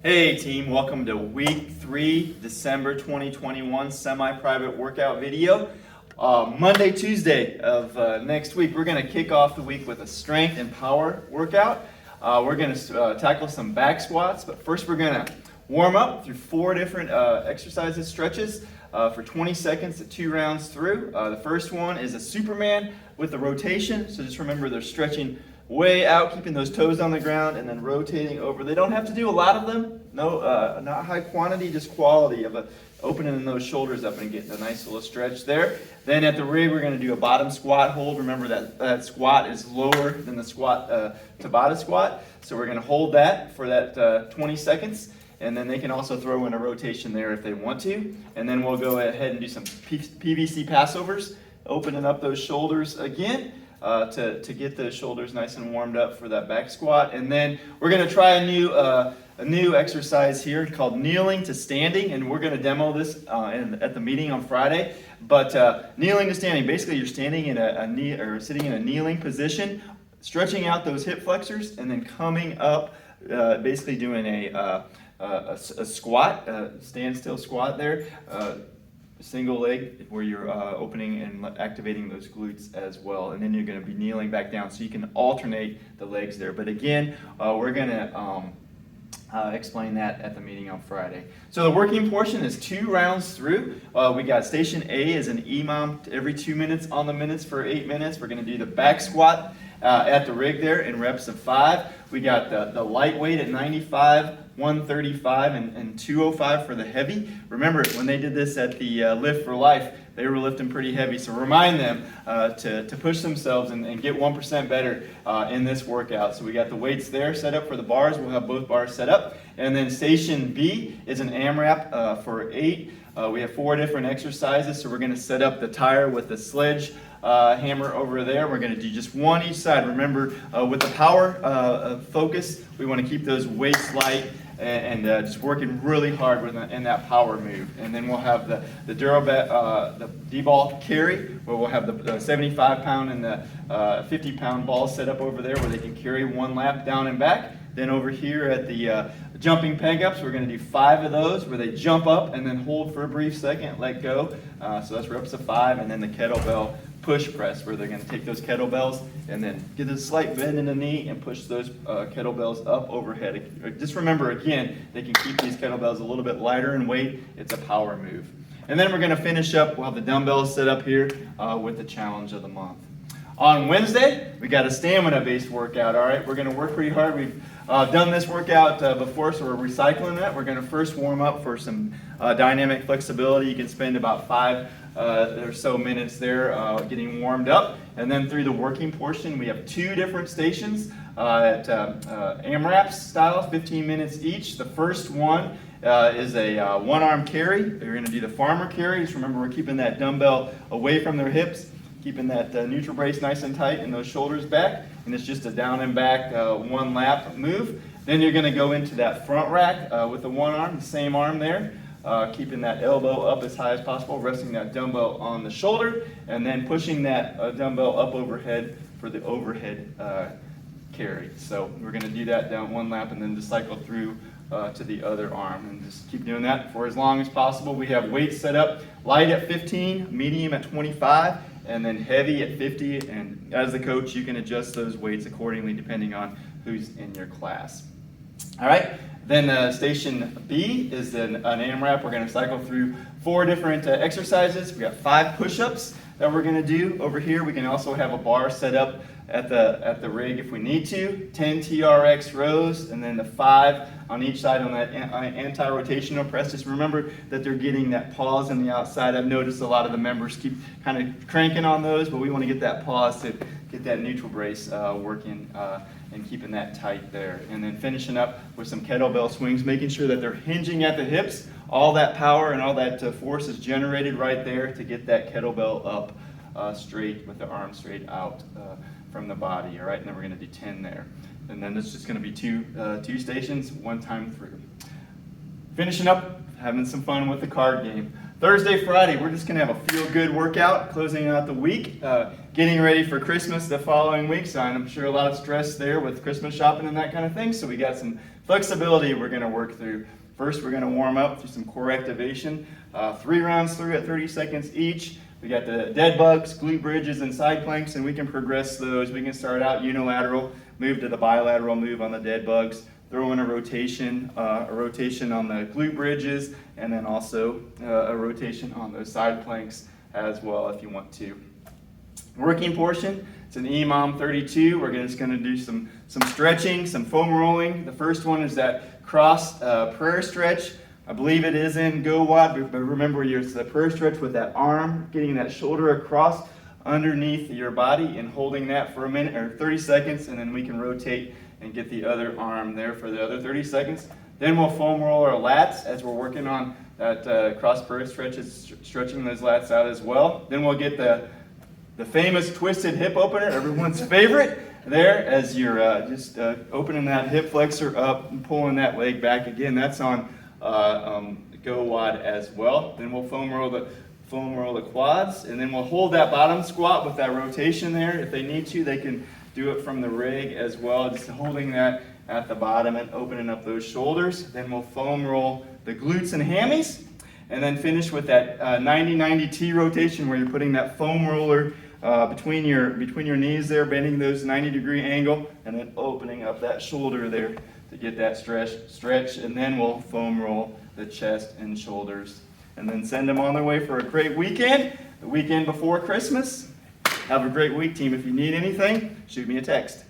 Hey team, welcome to week 3, December 2021 semi-private workout video. Monday, Tuesday of next week, we're going to kick off the week with a strength and power workout. We're going to tackle some back squats, but first we're going to warm up through 4 different exercises, stretches for 20 seconds at 2 rounds through. The first one is a Superman with a rotation, so just remember they're stretching way out, keeping those toes on the ground, and then rotating over. They don't have to do a lot of them. No, not high quantity, just quality of opening those shoulders up and getting a nice little stretch there. Then at the rig, we're going to do a bottom squat hold. Remember that squat is lower than the squat Tabata squat. So we're going to hold that for that 20 seconds. And then they can also throw in a rotation there if they want to. And then we'll go ahead and do some PVC passovers, opening up those shoulders again. To get those shoulders nice and warmed up for that back squat. And then we're going to try a new exercise here called kneeling to standing, and we're going to demo this at the meeting on Friday. But kneeling to standing, basically you're standing in sitting in a kneeling position, stretching out those hip flexors, and then coming up, basically doing a squat, standstill squat there. Single leg where you're opening and activating those glutes as well, and then you're going to be kneeling back down so you can alternate the legs there. But again, we're going to explain that at the meeting on Friday. So the working portion is 2 rounds through. We got station A is an EMOM every 2 minutes on the minutes for 8 minutes. We're going to do the back squat at the rig there in reps of 5. We got the lightweight at 95, 135, and 205 for the heavy. Remember, when they did this at the Lift for Life, they were lifting pretty heavy. So remind them to push themselves and get 1% better in this workout. So we got the weights there set up for the bars. We'll have both bars set up. And then station B is an AMRAP for 8. We have 4 different exercises. So we're going to set up the tire with the sledge hammer over there. We're going to do just one each side. Remember, with the power focus, we want to keep those weights light and just working really hard in that power move. And then we'll have the D-ball carry, where we'll have the 75-pound and the 50-pound balls set up over there where they can carry 1 lap down and back. Then over here at the jumping peg-ups, we're going to do 5 of those where they jump up and then hold for a brief second, let go. So that's reps of 5. And then the kettlebell push press, where they're going to take those kettlebells and then get a slight bend in the knee and push those kettlebells up overhead. Just remember, again, they can keep these kettlebells a little bit lighter in weight. It's a power move. And then we're going to finish up, we'll have the dumbbells set up here with the challenge of the month. On Wednesday, we got a stamina-based workout, all right? We're going to work pretty hard. We've done this workout before, so we're recycling that. We're going to first warm up for some dynamic flexibility. You can spend about 5 or so minutes there getting warmed up. And then through the working portion, we have 2 different stations at AMRAP style, 15 minutes each. The first one is a 1-arm carry. They're going to do the farmer carry. Just remember, we're keeping that dumbbell away from their hips, keeping that neutral brace nice and tight and those shoulders back. And it's just a down and back 1 lap move. Then you're going to go into that front rack with the 1 arm, the same arm there. Keeping that elbow up as high as possible, resting that dumbbell on the shoulder, and then pushing that dumbbell up overhead for the overhead carry. So we're going to do that down 1 lap and then just cycle through to the other arm and just keep doing that for as long as possible. We have weights set up, light at 15, medium at 25, and then heavy at 50. And as the coach, you can adjust those weights accordingly depending on who's in your class. All right. Then station B is an AMRAP. We're going to cycle through 4 different exercises. We got 5 push-ups that we're going to do over here. We can also have a bar set up at the rig if we need to. 10 TRX rows, and then the 5 on each side on that anti-rotational press. Just remember that they're getting that pause on the outside. I've noticed a lot of the members keep kind of cranking on those, but we want to get that pause to get that neutral brace working and keeping that tight there. And then finishing up with some kettlebell swings, making sure that they're hinging at the hips. All that power and all that force is generated right there to get that kettlebell up straight with the arm straight out from the body. All right, and then we're going to do 10 there. And then it's just going to be two stations, 1 time through. Finishing up, having some fun with the card game. Thursday, Friday, we're just going to have a feel-good workout, closing out the week, getting ready for Christmas the following week. So I'm sure a lot of stress there with Christmas shopping and that kind of thing. So we got some flexibility we're going to work through. First, we're going to warm up through some core activation. 3 rounds through at 30 seconds each. We got the dead bugs, glute bridges, and side planks, and we can progress those. We can start out unilateral, move to the bilateral move on the dead bugs, throw in a rotation on the glute bridges, and then also a rotation on those side planks as well if you want to. Working portion, it's an EMOM 32. We're just going to do some stretching, some foam rolling. The first one is that cross prayer stretch. I believe it is in Go Wad, but remember it's the prayer stretch with that arm, getting that shoulder across underneath your body and holding that for a minute or 30 seconds, and then we can rotate and get the other arm there for the other 30 seconds. Then we'll foam roll our lats as we're working on that cross prayer stretch, stretching those lats out as well. Then we'll get the famous twisted hip opener, everyone's favorite, there as you're just opening that hip flexor up and pulling that leg back. Again, that's on Go Wad as well. Then we'll foam roll the quads, and then we'll hold that bottom squat with that rotation there. If they need to, they can do it from the rig as well, just holding that at the bottom and opening up those shoulders. Then we'll foam roll the glutes and hammies, and then finish with that 90-90 rotation where you're putting that foam roller between your knees there, bending those 90-degree angle, and then opening up that shoulder there to get that stretch, and then we'll foam roll the chest and shoulders, and then send them on their way for a great weekend, the weekend before Christmas. Have a great week, team. If you need anything, shoot me a text.